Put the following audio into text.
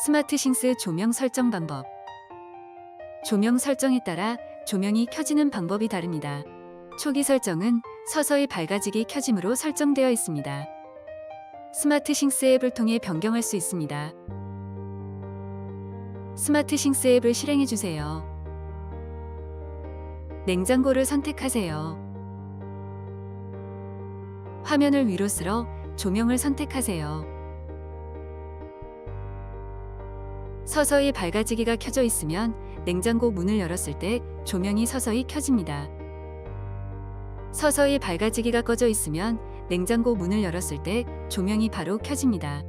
스마트싱스 조명 설정 방법. 조명 설정에 따라 조명이 켜지는 방법이 다릅니다. 초기 설정은 서서히 밝아지기 켜짐으로 설정되어 있습니다. 스마트싱스 앱을 통해 변경할 수 있습니다. 스마트싱스 앱을 실행해 주세요. 냉장고를 선택하세요. 화면을 위로 쓸어 조명을 선택하세요. 서서히 밝아지기가 켜져 있으면 냉장고 문을 열었을 때 조명이 서서히 켜집니다. 서서히 밝아지기가 꺼져 있으면 냉장고 문을 열었을 때 조명이 바로 켜집니다.